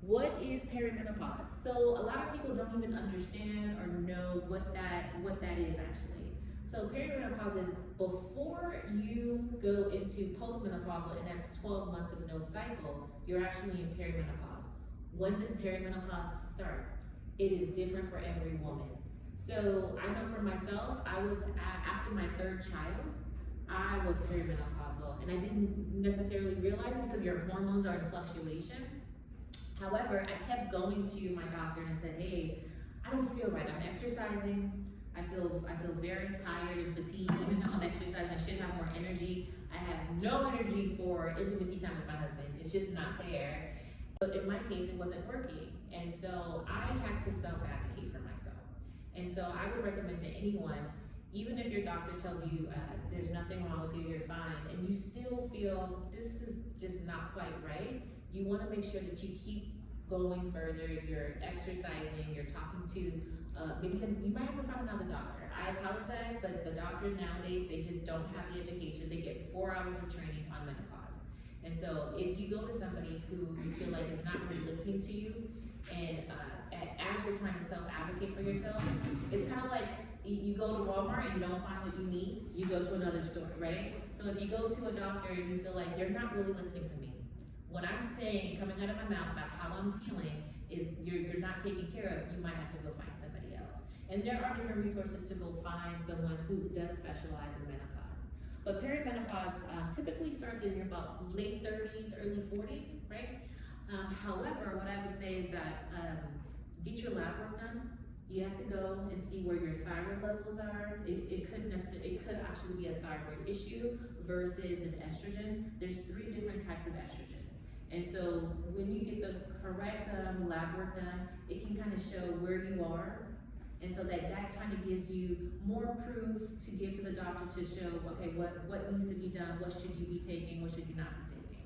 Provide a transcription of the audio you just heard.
What is perimenopause? So a lot of people don't even understand or know what that is actually. So perimenopause is before you go into postmenopausal, and that's 12 months of no cycle, you're actually in perimenopause. When does perimenopause start? It is different for every woman. So I know for myself, after my third child, I was perimenopausal, and I didn't necessarily realize it because your hormones are in fluctuation. However, I kept going to my doctor and I said, hey, I don't feel right. I'm exercising. I feel very tired and fatigued, even though I'm exercising. I should have more energy. I have no energy for intimacy time with my husband. It's just not there. But in my case, it wasn't working. And so I had to self-advocate for myself. And so I would recommend to anyone, even if your doctor tells you there's nothing wrong with you, you're fine, and you still feel this is just not quite right, you want to make sure that you keep going further. You're exercising, you're talking to, maybe you might have to find another doctor. I apologize, but the doctors nowadays, they just don't have the education. They get 4 hours of training on menopause. And so if you go to somebody who you feel like is not really listening to you, and as you're trying to self-advocate for yourself, it's kind of like you go to Walmart and you don't find what you need, you go to another store, right? So if you go to a doctor and you feel like they're not really listening to me, what I'm saying coming out of my mouth about how I'm feeling is you're not taken care of, you might have to go find somebody else. And there are different resources to go find someone who does specialize in menopause. But perimenopause typically starts in your about late 30s, early 40s, right? However, what I would say is that get your lab work done. You have to go and see where your thyroid levels are. It could actually be a thyroid issue versus an estrogen. There's 3 different types of estrogen. And so when you get the correct lab work done, it can kind of show where you are. And so that kind of gives you more proof to give to the doctor to show, okay, what needs to be done, what should you be taking, what should you not be taking.